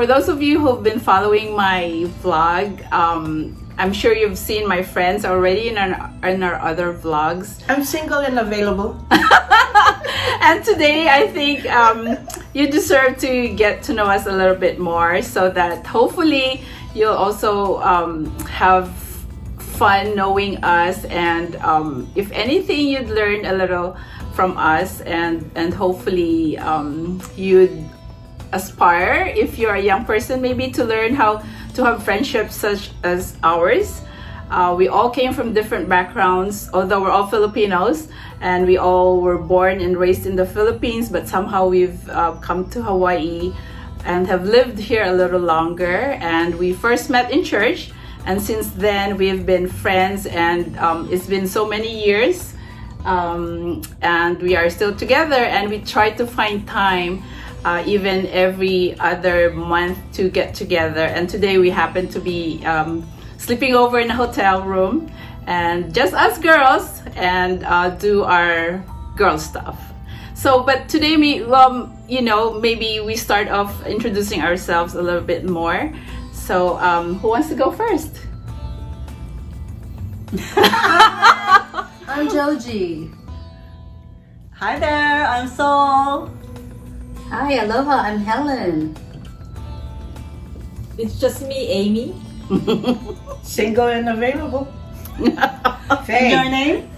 For those of you who've been following my vlog, I'm sure you've seen my friends already in our other vlogs. I'm single and available. And today I think you deserve to get to know us a little bit more, so that hopefully you'll also have fun knowing us, and if anything, you'd learn a little from us, and hopefully you'd aspire, if you're a young person, maybe to learn how to have friendships such as ours. We all came from different backgrounds, although we're all Filipinos and we all were born and raised in the Philippines, but somehow we've come to Hawaii and have lived here a little longer. And we first met in church, and since then we've been friends, and it's been so many years, and we are still together, and we try to find time even every other month to get together. And today we happen to be sleeping over in a hotel room, and just us girls, and do our girl stuff. So, but today we, maybe we start off introducing ourselves a little bit more. So, who wants to go first? I'm Joji. Hi there, I'm Sol. Hi, aloha, I'm Helen. It's just me, Amy. Single and available. Faye. Your name?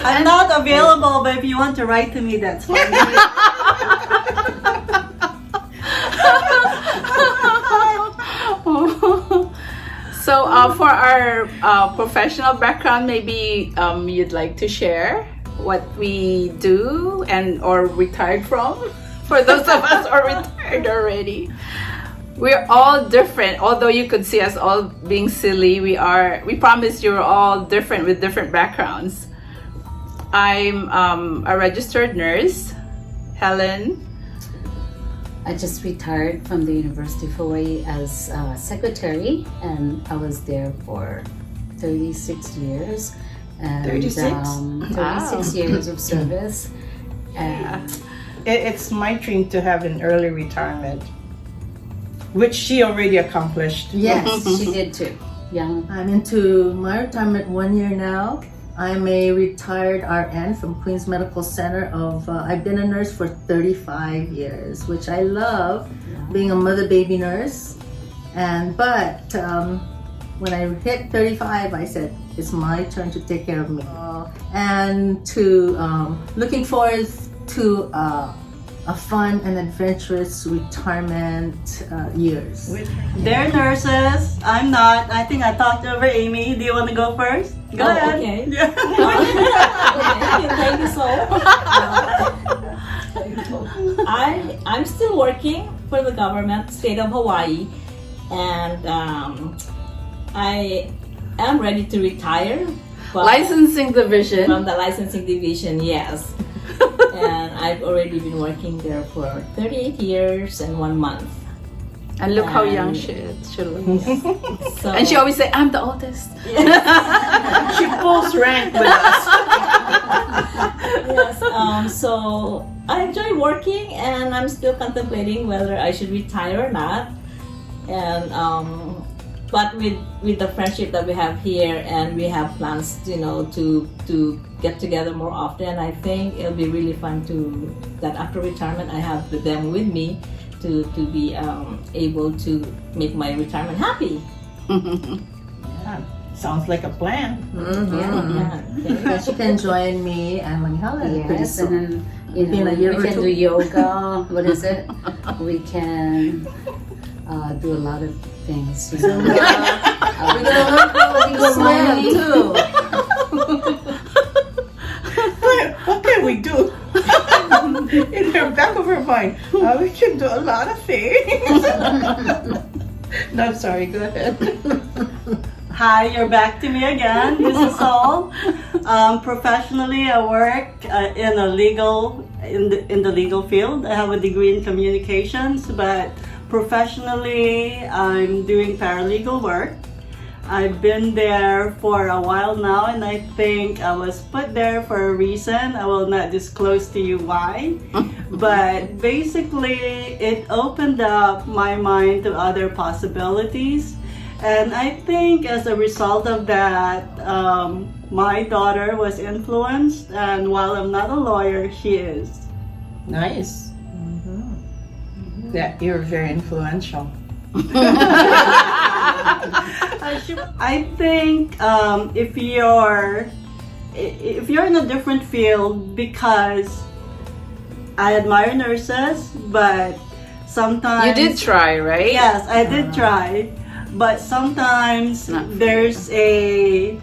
I'm not available, but if you want to write to me, that's fine. So for our professional background, maybe you'd like to share what we do and or retired from. For those of us who are retired already, we're all different. Although you could see us all being silly, we promise you're all different with different backgrounds. I'm a registered nurse. Helen? I just retired from the University of Hawaii as secretary, and I was there for 36 years. And, 36? 36 Wow. years of service. And It's my dream to have an early retirement, which she already accomplished. yes, she did too. Young. I'm into my retirement 1 year now. I'm a retired RN from Queens Medical Center. I've been a nurse for 35 years, which I love, being a mother-baby nurse. But when I hit 35, I said, it's my turn to take care of me. And looking forward to a fun and adventurous retirement years. They're nurses. I'm not. I think I talked over Amy. Do you want to go first? Go ahead. Okay. Yeah. Thank you so. I'm still working for the government, state of Hawaii, and I am ready to retire. But Licensing division. from the licensing division, yes. And I've already been working there for 38 years and 1 month. And look how young And- she looks. So, And she always say, I'm the oldest. She pulls rank with us. yes, so I enjoy working, and I'm still contemplating whether I should retire or not. And but with the friendship that we have here, and we have plans, to get together more often, I think it'll be really fun that after retirement I have them with me to be able to make my retirement happy. Yeah, sounds like a plan. Yeah. Yes, you can join me and Helen pretty Yes, soon. and In a year we or can two. do yoga. What is it? We can do a lot of things. We're gonna learn how to swim too. What can we do? In the back of her mind, we can do a lot of things. No, sorry, go ahead. Hi, you're back to me again. This is Sol. Professionally, I work in the legal field. I have a degree in communications, but professionally, I'm doing paralegal work. I've been there for a while now, and I think I was put there for a reason. I will not disclose to you why, But basically, it opened up my mind to other possibilities. And I think as a result of that, my daughter was influenced. And while I'm not a lawyer, she is. Nice. Yeah, you're very influential. I think if you're in a different field, because I admire nurses, but sometimes You did try, right? Yes, I did try, but sometimes Not there's I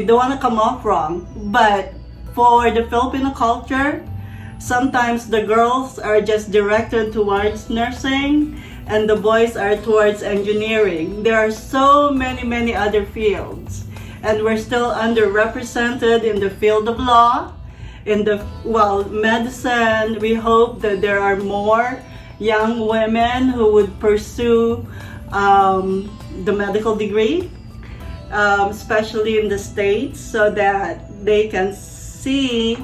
don't want to come off wrong, but for the Filipino culture, sometimes the girls are just directed towards nursing and the boys are towards engineering. There are so many other fields, and we're still underrepresented in the field of law, in the medicine. We hope that there are more young women who would pursue the medical degree, especially in the States, so that they can see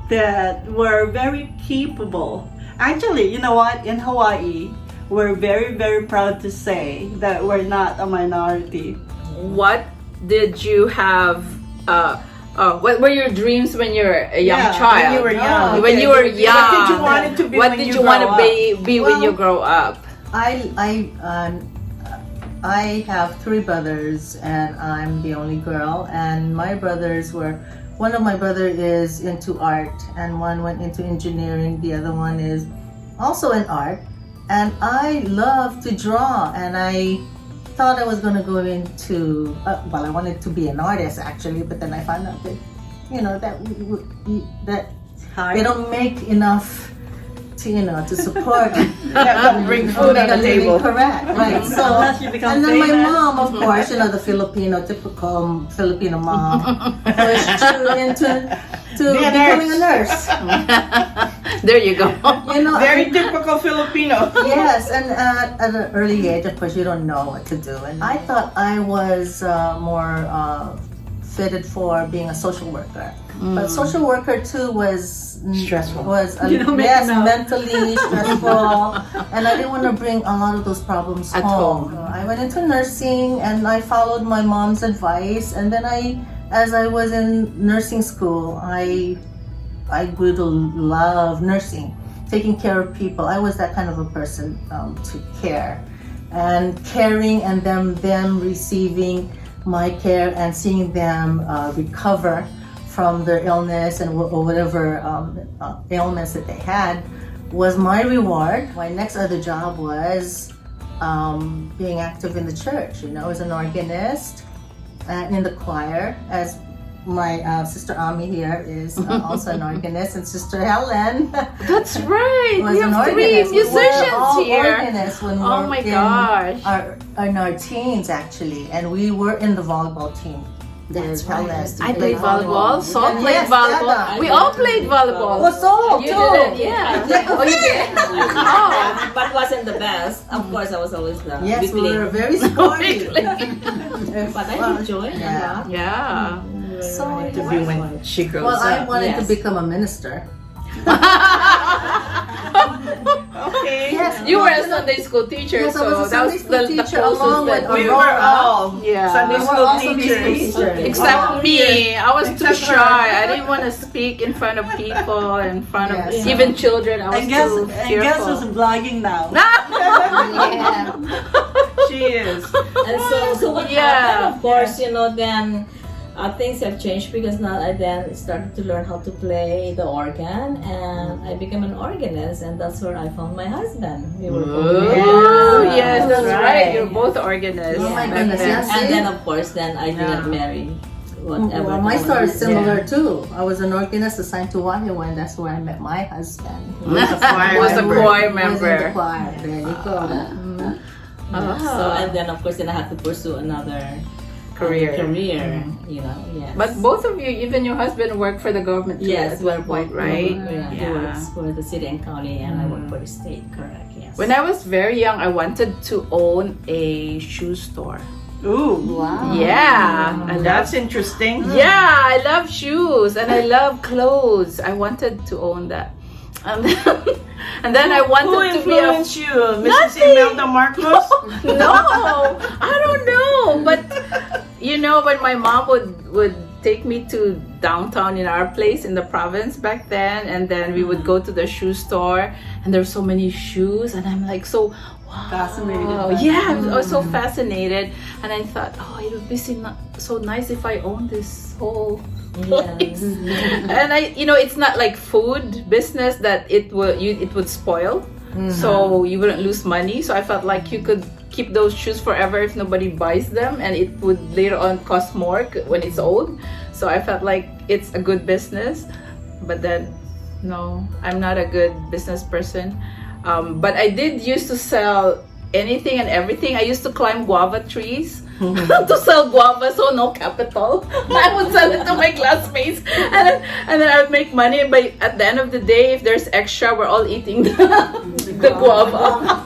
that we're very capable. Actually, you know what? In Hawaii, we're very proud to say that we're not a minority. What did you have? What were your dreams when you were a young Yeah, child? when you were young. When you were young. What did you want it to be What when did you you want to grow be when Well, you grow up? I have 3 brothers, and I'm the only girl. And my brothers were, one of my brother is into art, and one went into engineering. The other one is also in art. And I love to draw, and I thought I was going to go into, I wanted to be an artist actually, but then I found out that, that they don't make enough to support. That would bring food on the table. Correct, right. So, Unless you become and then my famous. mom, of course, the typical Filipino mom, pushed into Be a becoming a nurse. nurse. There you go. Very typical Filipino. Yes, and at an early age, of course, you don't know what to do. And I thought I was more fitted for being a social worker. But social worker too was Stressful. Yes, mentally stressful, and I didn't want to bring a lot of those problems At home. home. I went into nursing, and I followed my mom's advice. And then as I was in nursing school, I grew to love nursing, taking care of people. I was that kind of a person to care, and caring, and them receiving my care and seeing them recover from their illness and or whatever ailments that they had was my reward. My next other job was being active in the church, as an organist and in the choir, as my sister Ami here is also an organist, and Sister Helen That's right. was We an have 3 organist. We were musicians all here. organists when we Oh were my in gosh. in our teens, actually, and we were in the volleyball team. That's Helen. right. I used to I play played volleyball. Saul And played yes, volleyball. Dada. We all played volleyball. Oh, Saul, You too. did it, yeah. Oh, you did. Oh. But wasn't the best. Of course, I was always the Yes, we weakling. were very sporty. But I enjoyed it a Yeah. lot. Yeah. So To be when she grows well, I up. wanted to Yes. become a minister. Okay. Yes, You were a Sunday school teacher, Yes, I so was a that Sunday was school the teacher closest along with that We we were were. all Yeah. Sunday We were school also teachers. teachers. Except me, I was too Except her. shy. I didn't want to speak in front of people, in front of Yes. even children. I was And guess too who's fearful. vlogging now? Yeah. She is. And so what Yeah. happened, of course, then things have changed because now I then started to learn how to play the organ, and I became an organist, and that's where I found my husband. We were both Oh, organists. yes, that's Right. right. You're both organists. Oh my back goodness, then. yes. And then, of course, then I didn't marry. Whatever. Well, my that story is was. similar too. I was an organist assigned to Waikiki, and that's where I met my husband. Was a choir Was a member. choir Was in member. the choir. There you go. Yeah. So and then of course then I had to pursue another Career. Yes. But both of you, even your husband, worked for the government too yes, at one point, right? He works for the city and county, and I work for the state. Correct. Yes. When I was very young, I wanted to own a shoe store. Ooh. Wow. Yeah, I love. That's interesting. Yeah, I love shoes and I love clothes. I wanted to own that. And then, and then I Who wanted to be a influenced you? Mrs. Imelda Marcos? no, I don't know. But you know, when my mom would take me to downtown in our place in the province back then, and then we would go to the shoe store, and there's so many shoes, and I'm like so wow. Fascinated Oh, by yeah, I was so fascinated, and I thought, oh, it would be so nice if I owned this whole place. And I, you know, it's not like food business that it would spoil, so you wouldn't lose money. So I felt like you could keep those shoes forever if nobody buys them, and it would later on cost more when it's old. So I felt like it's a good business, but then no, I'm not a good business person. But I did used to sell anything and everything. I used to climb guava trees to sell guava, so no capital. I would sell it to my classmates, and then I would make money. But at the end of the day, if there's extra, we're all eating the guava.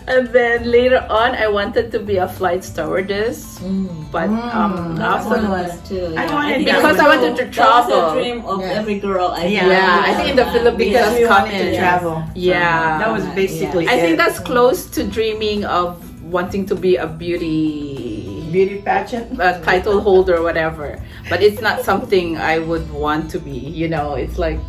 And then later on, I wanted to be a flight stewardess, but after Too. I wanted because I wanted to That was travel. a dream of every girl. I Yeah. think. Yeah, I think in the Philippines because we that's wanted common. to travel. Yeah. That was basically I think it. that's close to dreaming of wanting to be a beauty pageant. title holder or whatever. But it's not something I would want to be. You know, it's like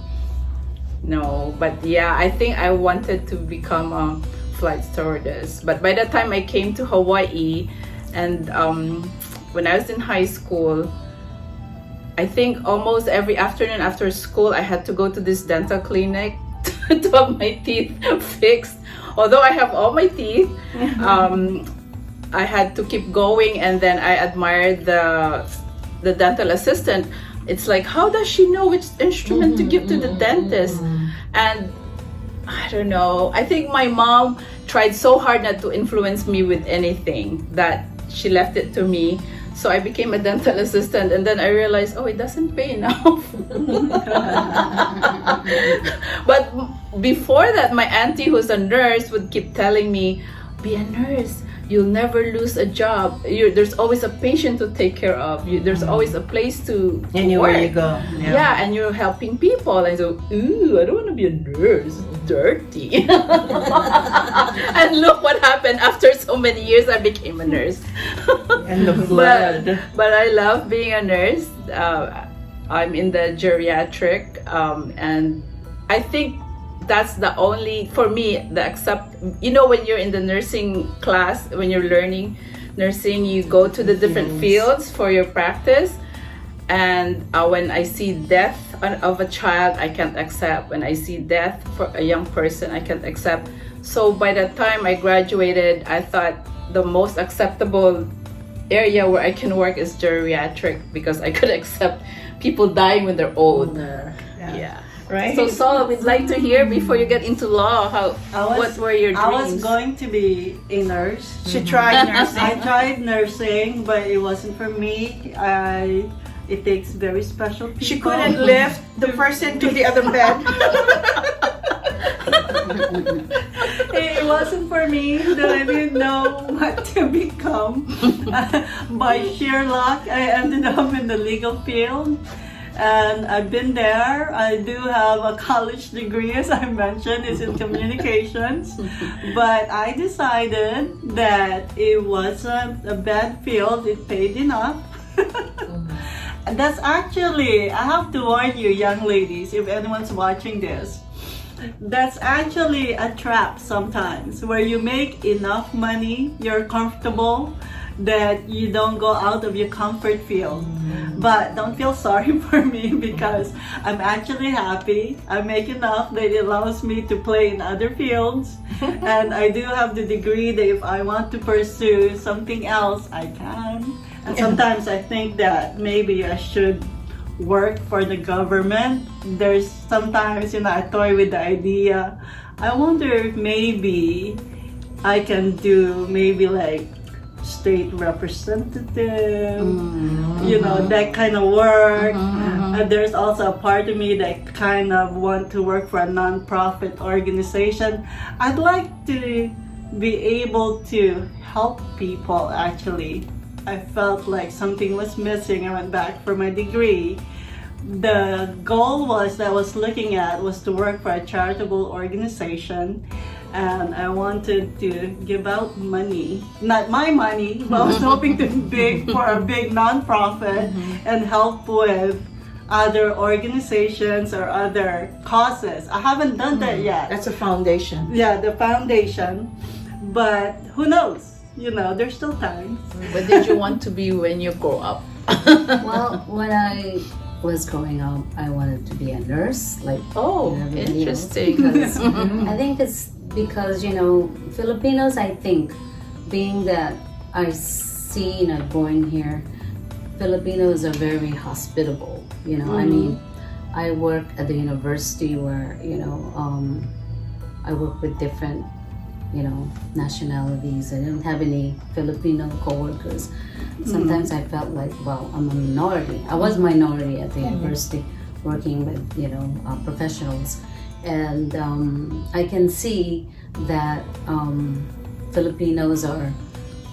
no. But yeah, I think I wanted to become a flight stewardess. But by the time I came to Hawaii, and when I was in high school, I think almost every afternoon after school, I had to go to this dental clinic to have my teeth fixed. Although I have all my teeth, I had to keep going, and then I admired the dental assistant. It's like, how does she know which instrument to give to the dentist? And I don't know. I think my mom tried so hard not to influence me with anything that she left it to me. So I became a dental assistant, and then I realized, oh, it doesn't pay enough. But before that, my auntie, who's a nurse, would keep telling me, be a nurse. You'll never lose a job. There's always a patient to take care of. There's always a place to Anywhere work. you go. Yeah, and you're helping people. And so, ooh, I don't want to be a nurse. Dirty. And look what happened. After so many years, I became a nurse. And the blood. But I love being a nurse. I'm in the geriatric, and I think that's the only, for me, you know, when you're in the nursing class, when you're learning nursing, you go to the different fields for your practice. And when I see death of a child, I can't accept. When I see death for a young person, I can't accept. So by the time I graduated, I thought the most acceptable area where I can work is geriatric, because I could accept people dying when they're old. Yeah. Right? So Saul, we'd like to hear, before you get into law, what were your dreams? I was going to be a nurse. She tried nursing. I tried nursing, but it wasn't for me. It takes very special people. She couldn't lift the person to the other bed. It wasn't for me. That I didn't know what to become. By sheer luck, I ended up in the legal field. And I've been there. I do have a college degree, as I mentioned, it's in communications. But I decided that it wasn't a bad field, it paid enough. That's actually, I have to warn you, young ladies, if anyone's watching this, that's actually a trap sometimes, where you make enough money, you're comfortable, that you don't go out of your comfort field. But don't feel sorry for me, because I'm actually happy. I make enough that it allows me to play in other fields. And I do have the degree that if I want to pursue something else, I can. And sometimes I think that maybe I should work for the government. There's sometimes, I toy with the idea. I wonder if maybe I can do maybe like state representative, that kind of work. And there's also a part of me that kind of want to work for a non-profit organization. I'd like to be able to help people, actually. I felt like something was missing. I went back for my degree. the goal was that I was looking at was to work for a charitable organization, and I wanted to give out money, not my money, but I was hoping to be big for a big nonprofit and help with other organizations or other causes. I haven't done that yet. That's a foundation. Yeah, the foundation, but who knows? You know, there's still time. What did you want to be when you grow up? Well, when I was growing up, I wanted to be a nurse. Like, Oh, everybody else, interesting. because I think it's because, you know, Filipinos, I think, being that I see, you know, born here, Filipinos are very hospitable. You know, I mean, I work at the university where, you know, I work with different, you know, nationalities. I didn't have any Filipino coworkers. Sometimes I felt like, well, I'm a minority. I was minority at the university, working with, you know, professionals. And I can see that Filipinos are,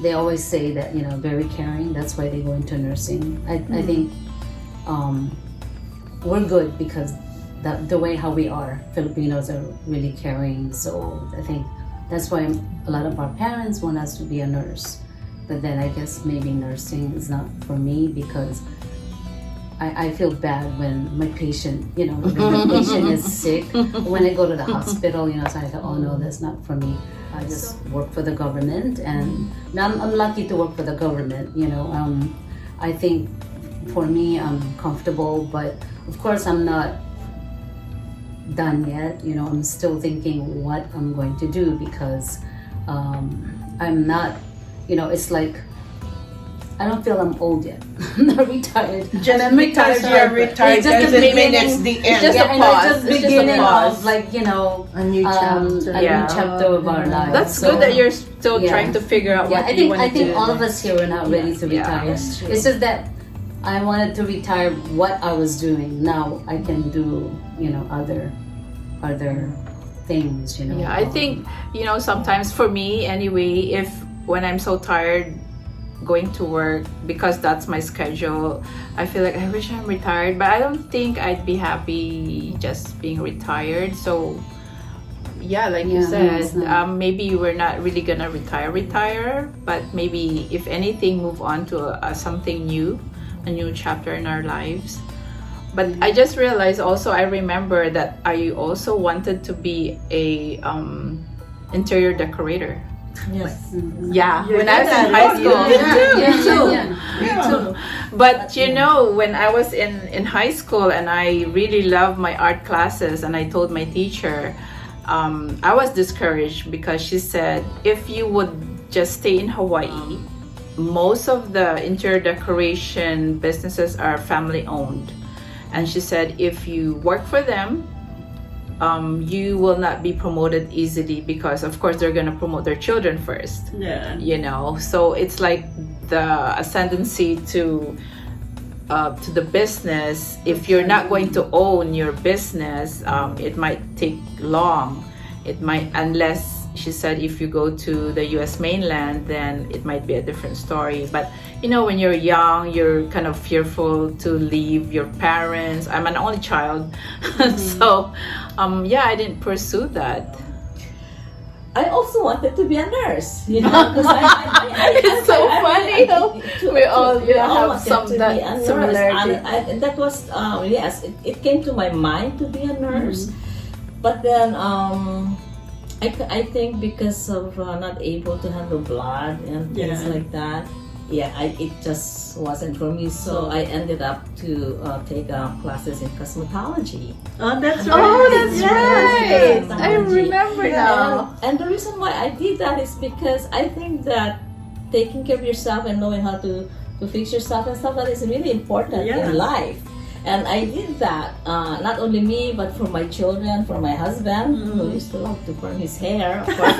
they always say that, you know, very caring. That's why they go into nursing. I think we're good because the way how we are, Filipinos are really caring. So I think that's why a lot of our parents want us to be a nurse. But then I guess maybe nursing is not for me because I feel bad when my patient, you know, when my patient is sick. When I go to the hospital, you know, so I thought, oh no, that's not for me. I just work for the government, and now I'm lucky to work for the government, you know. I think for me, I'm comfortable, but of course I'm not done yet. You know, I'm still thinking what I'm going to do because I'm not, you know, it's like I don't feel I'm old yet. I'm not retired. Just because you're retired It's just doesn't the mean beginning. it's the It's end. just a I know, pause. just It's just a beginning pause. of, like, you know, A new chapter. a Yeah. new chapter of our lives. That's So, good that you're still yeah. trying to figure out Yeah, what I you think want to do. all of us here are not ready to Yeah. retire. That's true. It's just that I wanted to retire what I was doing. Now I can do, you know, other things, you know. Yeah, I think, you know, sometimes for me anyway, if when I'm so tired going to work, because that's my schedule, I feel like I wish I'm retired, but I don't think I'd be happy just being retired. So yeah, like you Yeah, no, it's said, not. maybe we're not really gonna retire, but maybe if anything, move on to something new, a new chapter in our lives. But I just realized also, I remember that I also wanted to be a interior decorator. Yes. Yeah, You when I was did in that. high Oh, school. you did too. Yeah. But you know, when I was in high school and I really loved my art classes, and I told my teacher, I was discouraged because she said, if you would just stay in Hawaii, most of the interior decoration businesses are family owned. And she said, if you work for them, you will not be promoted easily because of course they're going to promote their children first, Yeah. you know. So it's like the ascendancy to the business. If you're not going to own your business, it might take long. It might, unless she said if you go to the US mainland, then it might be a different story. But you know, when you're young, you're kind of fearful to leave your parents. I'm an only child. So yeah, I didn't pursue that. I also wanted to be a nurse, you know, because It's so funny how we all have wanted some to that be a nurse. similarity. And that was yes, it came to my mind to be a nurse, but then I think because of not able to handle blood and things Yeah. like that, it just wasn't for me. So I ended up to take classes in cosmetology. Oh, that's right. Oh, that's right. Yes. I remember now. And the reason why I did that is because I think that taking care of yourself and knowing how to fix yourself and stuff, that is really important Yes. in life. And I did that, not only me, but for my children, for my husband, who used to love to perm his hair, of course.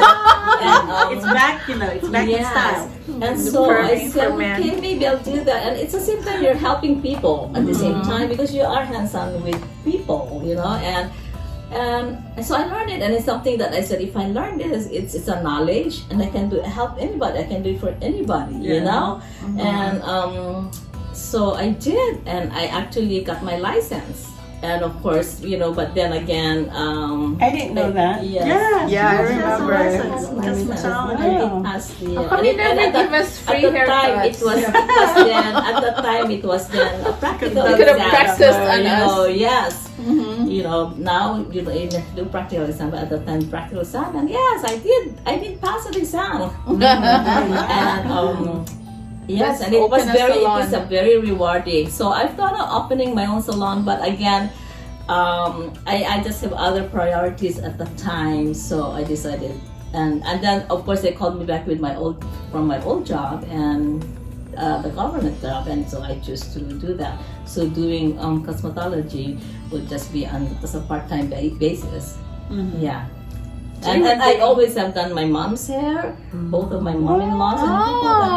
And, It's back, you know, it's back in yes. style. And so I Perming said, for men. okay, maybe I'll do that. And it's the same time you're helping people at the same time because you are hands-on with people, you know. And so I learned it, and it's something that I said, if I learn this, it's a knowledge, and I can help anybody. I can do it for anybody, you Yeah. know. And so I did, and I actually got my license. And of course, but then again, I didn't know that. yes. Yeah, I She has a remember. license, Wow. cosmetology. I did pass the. How come you never give us free at the time, it haircuts? was then. At the time, it was then a practical. You could have exam. practiced on Yes. Mhm. Now you don't even do practical exam, but at the time practical exam, and yes, I did pass an exam. And yes, Let's and it was open a it salon. was a very rewarding. So I've thought of opening my own salon, but again, I just have other priorities at the time, so I decided, and then of course they called me back with my old job and the government job, and so I chose to do that. So doing cosmetology would just be as a part-time basis. Yeah. And I always have done my mom's hair, both of my mom-in-laws and people that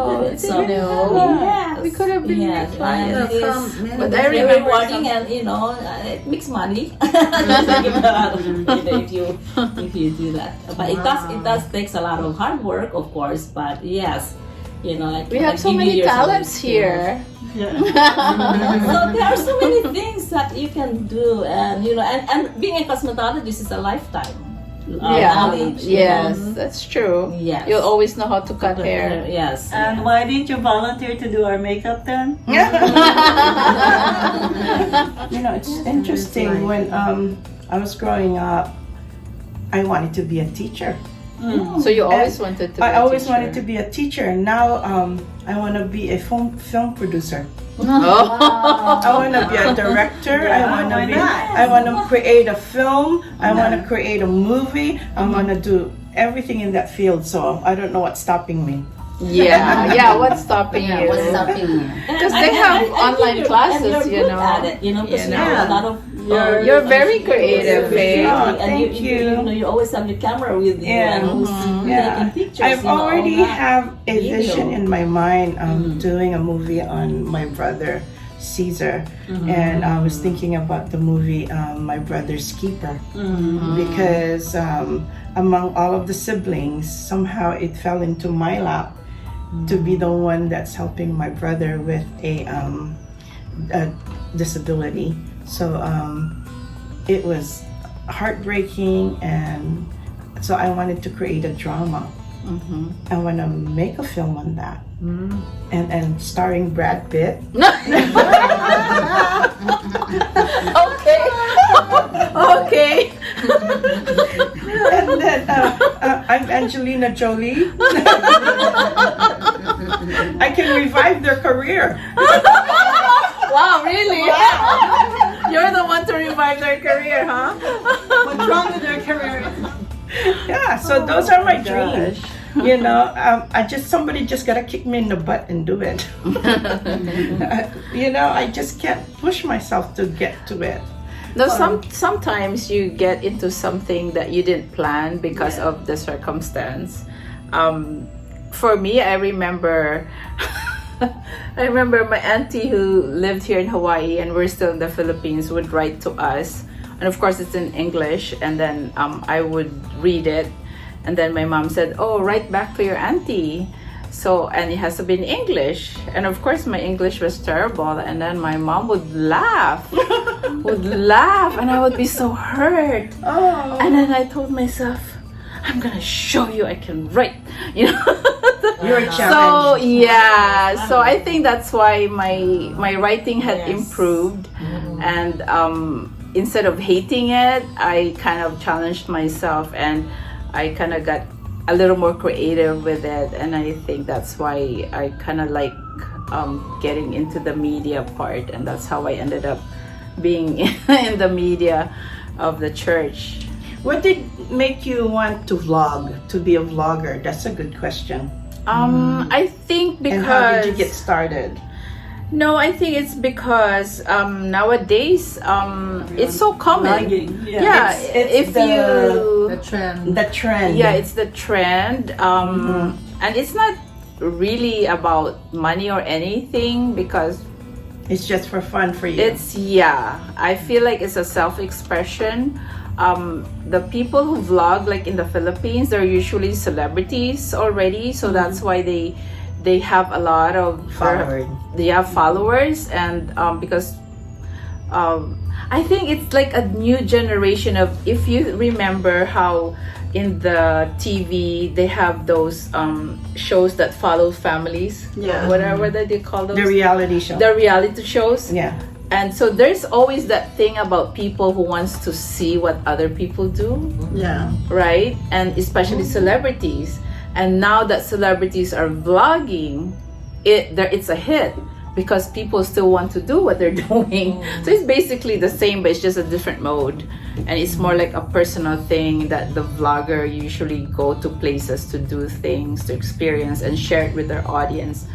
wanted it. So, yes, We could have been yes, clients. and it is But I very remember rewarding, and it makes money. if you do that, but it does takes a lot of hard work, of course. But yes, We have so many talents here. Yeah. So there are so many things that you can do, and and being a cosmetologist is a lifetime knowledge. Yes, that's true. Yes. You'll always know how to cut hair. Yes. And why didn't you volunteer to do our makeup then? It's interesting. When I was growing up, I wanted to be a teacher. So you always wanted to be I a always teacher. wanted to be a teacher. And now I want to be a film producer. Oh. I want to be a director. Yeah, I why not? want to create a film. I want to create a movie. I want to do everything in that field. So I don't know what's stopping me. Yeah. What's stopping you? What's stopping you? Because they have online classes, and you're good at it, because You you have a know. lot of. You're very creative, Faye. Oh, and thank you. You always have your camera with you, Yeah. and who's taking pictures. I've already all that. have a Video. vision in my mind doing a movie on my brother Caesar, and I was thinking about the movie My Brother's Keeper, because among all of the siblings, somehow it fell into my lap to be the one that's helping my brother with a disability. So it was heartbreaking, and so I wanted to create a drama. I want to make a film on that, and starring Brad Pitt. Okay. And then I'm Angelina Jolie. I can revive their career. Wow, really? You're the one to revive their career, huh? What's wrong with their career? Yeah, so those are my dreams. Somebody just gotta kick me in the butt and do it. I just can't push myself to get to it. No, sometimes you get into something that you didn't plan because of the circumstance. For me, I remember my auntie who lived here in Hawaii and we're still in the Philippines would write to us, and of course it's in English, and then I would read it, and then my mom said, "Oh, write back to your auntie." So, and it has to be in English, and of course my English was terrible, and then my mom would laugh and I would be so hurt. Oh. And then I told myself, I'm gonna show you I can write, You're a So challenge. so I think that's why my writing had improved, and instead of hating it, I kind of challenged myself, and I kind of got a little more creative with it, and I think that's why I kind of like getting into the media part, and that's how I ended up being in the media of the church. What did make you want to vlog, to be a vlogger? That's a good question. I think because And how did you get started? No, I think it's because nowadays it's so common. Vlogging, yeah. Yeah, It's if the- you The trend. The trend. yeah, it's the trend, and it's not really about money or anything, because It's just for fun for you. I feel like it's a self-expression. The people who vlog, like in the Philippines, they're usually celebrities already, so that's why they they have a lot of Followers. They have followers, and because I think it's like a new generation of, if you remember how in the TV they have those shows that follow families, Yeah. whatever that they call those, The reality show. the reality shows. Yeah. And so there's always that thing about people who wants to see what other people do, Yeah. right? And especially celebrities. And now that celebrities are vlogging, it's a hit because people still want to do what they're doing. So it's basically the same, but it's just a different mode. And it's more like a personal thing that the vlogger usually go to places to do things, to experience and share it with their audience.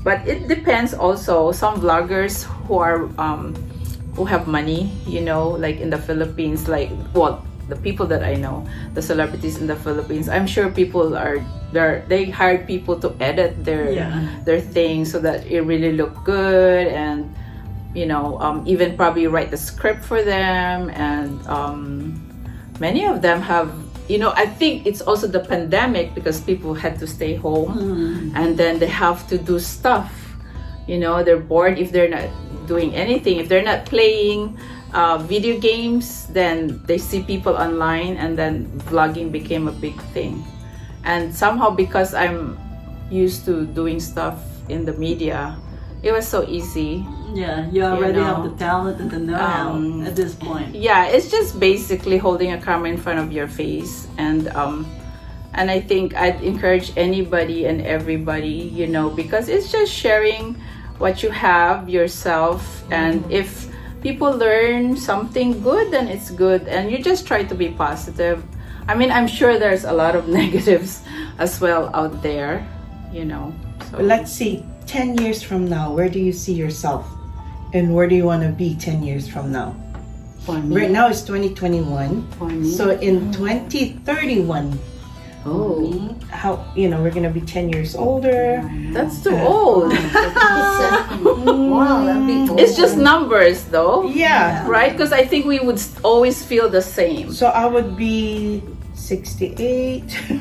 But it depends also. Some vloggers who have money, you know, like in the Philippines, like, well, the people that I know, the celebrities in the Philippines, I'm sure people they hired people to edit their things so that it really look good, and you know, even probably write the script for them, and many of them have, you know, I think it's also the pandemic because people had to stay home, and then they have to do stuff, you know, they're bored. If they're not doing anything, if they're not playing video games, then they see people online, and then vlogging became a big thing. And somehow, because I'm used to doing stuff in the media, it was so easy. Yeah, you already know, have the talent and the know-how at this point. Yeah, it's just basically holding a camera in front of your face, and I think I'd encourage anybody and everybody, you know, because it's just sharing what you have yourself, and if people learn something good, then it's good, and you just try to be positive. I mean, I'm sure there's a lot of negatives as well out there, you know. So. But let's see, 10 years from now, where do you see yourself? And where do you want to be 10 years from now? For me, Right now it's 2021. for me, So in 2031, for me, how, you know, we're going to be 10 years older. That's too old. wow, that'd be cool. It's just numbers, though. Yeah. Right? Because I think we would always feel the same. So I would be 68. I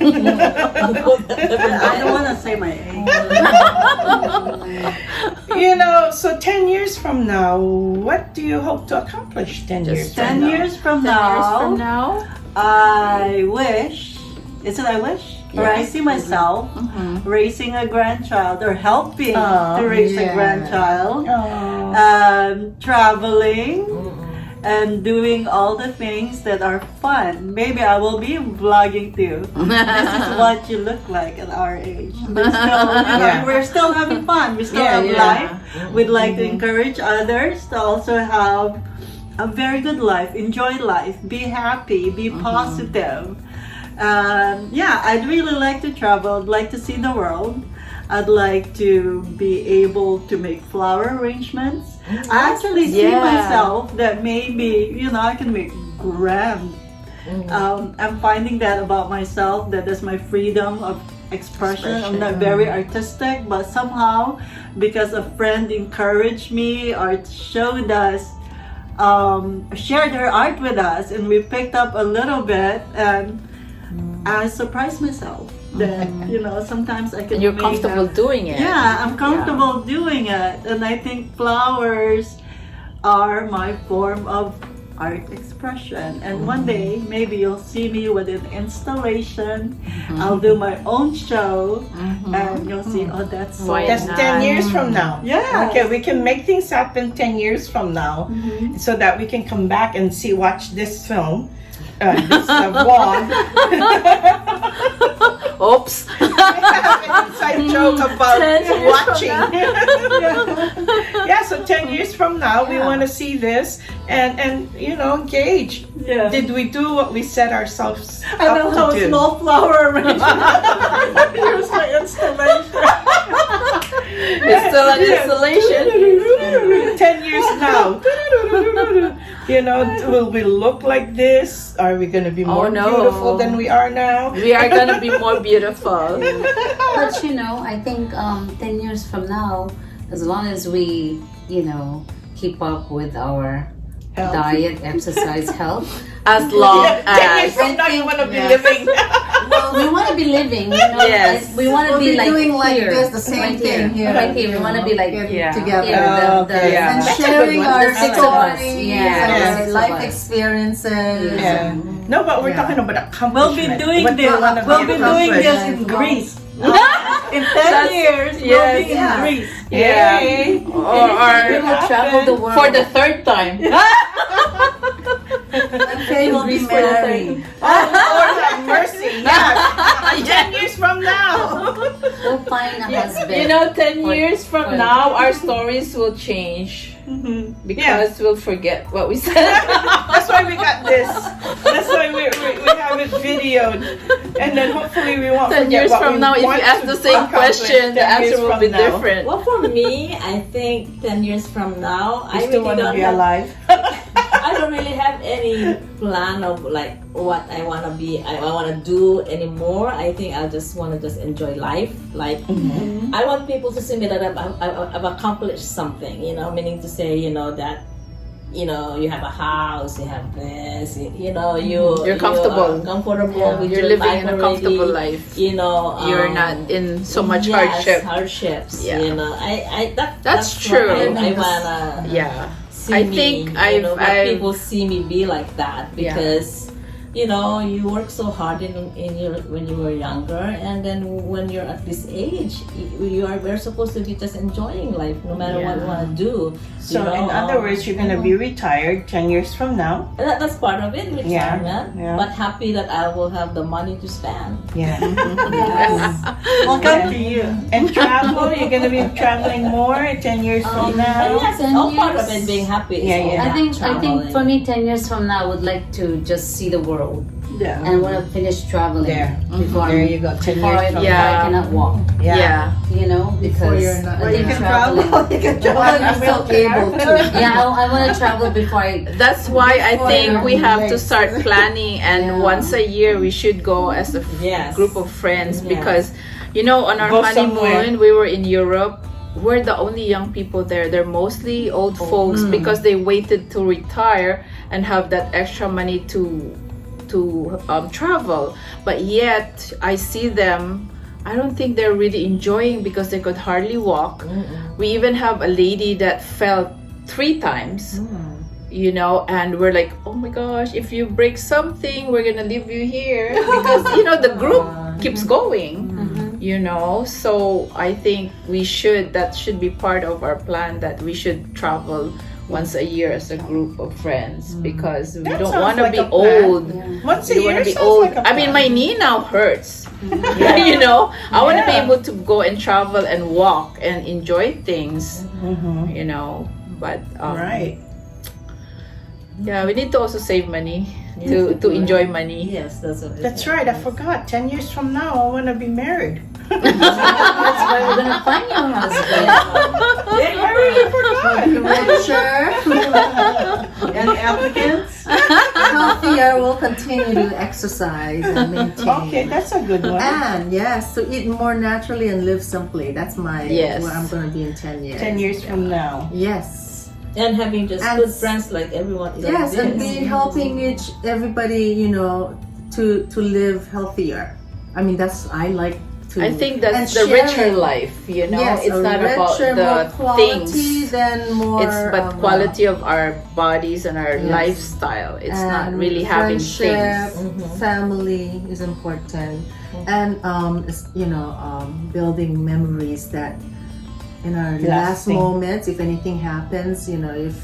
don't want to say my age. You know, so 10 years from now, what do you hope to accomplish 10 years from 10 now? years from 10 years from now, now. I wish, is it I wish? Or I see myself raising a grandchild or helping to raise a grandchild, traveling, and doing all the things that are fun. Maybe I will be vlogging too. This is what you look like at our age. But still, you know, we're still having fun. We still have life. We'd like to encourage others to also have a very good life. Enjoy life. Be happy. Be positive. I'd really like to travel. I'd like to see the world. I'd like to be able to make flower arrangements. I actually see myself that maybe, you know, I can make grand. I'm finding that about myself, that is my freedom of expression. I'm not very artistic, but somehow, because a friend encouraged me or showed us, shared her art with us, and we picked up a little bit, and I surprised myself that, you know, sometimes I can And you're make comfortable doing it. Yeah, I'm comfortable doing it. And I think flowers are my form of art expression. And one day, maybe you'll see me with an installation. I'll do my own show, and you'll see, oh, that's so Why That's not? 10 years from now. Yeah. Okay, we can make things happen 10 years from now so that we can come back and watch this film, this vlog. Oops. An inside joke about 10 years watching. Yeah, so 10 years from now, we want to see this and you know, gauge. Yeah. Did we do what we set ourselves I will up have to a do? small flower arrangement. Here's my installation. It's still an installation. 10 years now. You know, will we look like this? Are we going to be more no. beautiful than we are now? We are going to be more beautiful. But you know, I think 10 years from now, as long as we, you know, keep up with our diet, exercise, health. As long 10 years as from now, you want to be yes. living. Well, we want to be living, you know. Yes. We want to We'll be like doing like here, this, the same right thing here. Right here. We want to be like Yeah. together. here, Yeah. And That's a sharing good one. our The six of us. stories, Yeah. our Yes. life experiences. Yeah. No, but we're Yeah. talking about We'll be accomplishment. doing What do this. you wanna We'll be doing this in accomplished? Greece. In 10 years, we'll yes. be in Yeah. Greece. Yeah. Yay. We Or will travel the world. for the third time. And they will be married. Oh, Lord have mercy. Yeah. 10 years from now. We'll find a husband. You know, 10 years from for- now, our stories will change because we'll forget what we said. That's why we got this. That's why we have it videoed. And then hopefully we won't 10 forget years what from we now, if you want ask to the same accomplish question, the 10 years answer will from be now. different. Well, for me, I think 10 years from now, You I still really want to don't be have, alive? I don't really have any plan of like what I want to be, I want to do anymore. I think I just want to just enjoy life. Like, I want people to see me that I've accomplished something, you know, meaning to say, you know, that, you know, you have a house, you have this, you know, You're comfortable. are comfortable with You're your living life in a already. comfortable life. You know, You're not in so much yes, hardship. hardships. Yeah. You know, That's what true. I wanna Yeah. see I me, think you know, that I've people see me be like that Yeah. because you know you work so hard in your when you were younger, and then when you're at this age, we're supposed to be just enjoying life no matter what Yeah. you want to do. So you know, in other words, you're going to be retired 10 years from now. that's part of it, retirement. Yeah. But happy that I will have the money to spend. Yeah. Yes. We'll come to you. And travel, you're going to be traveling more 10 years from And now. yes, 10 all part of years. it being happy. is Yeah, all yeah. I about think for traveling. me, 10 years from now, I would like to just see the world Yeah. and want to finish traveling There. before There you go. 10 before years from Yeah. I cannot walk. Yeah. You know, Before because you're not- I Well, think You can traveling. travel. You can Well, travel. you feel able to. Yeah, I want to travel before I. That's why I Before think you're we have to late. start planning, and Yeah. once a year we should go as a Yes. group of friends Yes. because, you know, on our Go honeymoon somewhere. we were in Europe. We're the only young people there. They're mostly old folks because they waited to retire and have that extra money to travel. But yet I see them. I don't think they're really enjoying because they could hardly walk. We even have a lady that fell 3 times. You know, and we're like, oh my gosh, if you break something, we're gonna leave you here because you know the group keeps going. You know, so I think that should be part of our plan, that we should travel once a year as a group of friends because we That don't sounds want to like be a plan. old. Once We a don't want year to be sounds old. like a I mean, plan. my knee now hurts. You know, I want to be Yeah. able to go and travel and walk and enjoy things. Mhm. You know, but Right. yeah, we need to also save money to enjoy money. Yes, that's what it That's is. right. I forgot. 10 years from now, I want to be married. That's why we're gonna find your husband. I really forgot. Richer, Any applicants? healthier, will continue to exercise and maintain. Okay, that's a good one. And yes, to eat more naturally and live simply. That's my Yes. where I'm going to be in 10 years. 10 years from now. Yes. And having just And good friends like everyone. like Yes, and this. being helping everybody, you know, to live healthier. I mean, I like to. I think and that's the richer sharing. life, you know. Yes, It's a not about richer, more the quality things. than more. It's but quality of our bodies and our Yes. lifestyle. It's not and really having friendship, things. family is important, and building memories that in our last Lasting. moments, if anything happens, if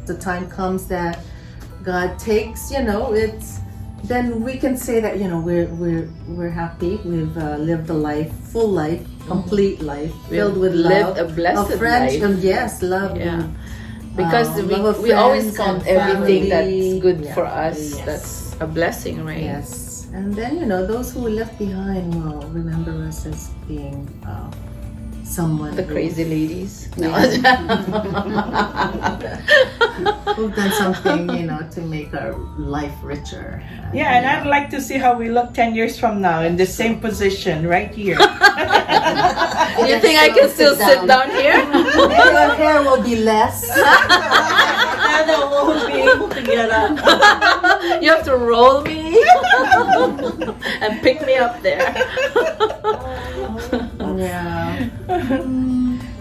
the time comes that God takes, then we can say that we're happy. We've lived a full life, complete life, filled with lived love, a blessed friendship. life. Yes, love. Yeah. Because love of we always friends count and everything that's family. good Yeah. for us. Yes. That's a blessing, right? Yes, and then those who were left behind will remember us as being someone The crazy ladies. No. who've done something, to make our life richer. Yeah, and I'd like to see how we look 10 years from now in the same position right here. You think I can still sit down here? Your hair will be less. And I won't be able to get up. You have to roll me. and pick me up there. Yeah.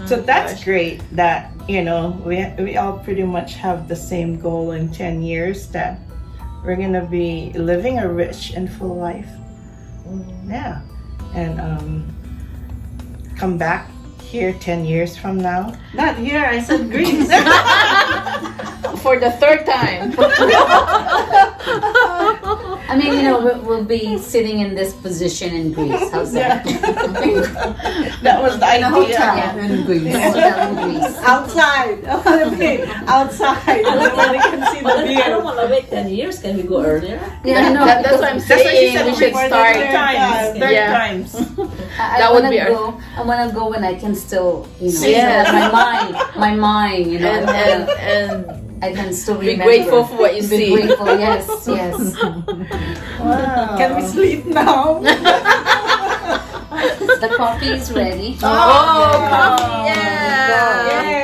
So that's great that, you know, we all pretty much have the same goal in 10 years, that we're going to be living a rich and full life. Yeah. And come back here 10 years from now. Not here, I said Greece. For the third time. I mean, you know, we'll be sitting in this position in Greece. How's that? That was the idea. Yeah, in Greece. Hotel in Greece. Outside. I want to be outside. Nobody can see the But I view. don't want to wait 10 years. Can we go earlier? Yeah, I know. That's what I'm That's what she saying. said We should before, start. third times. Third Yeah. times. I That would wanna be our- go. I wanna go when I can still, you know, Yes. my mind, you know, And I can still be remember. grateful for what you Be see. grateful, yes, yes. Wow. Can we sleep now? The coffee is ready. Oh, coffee, yeah. Yay.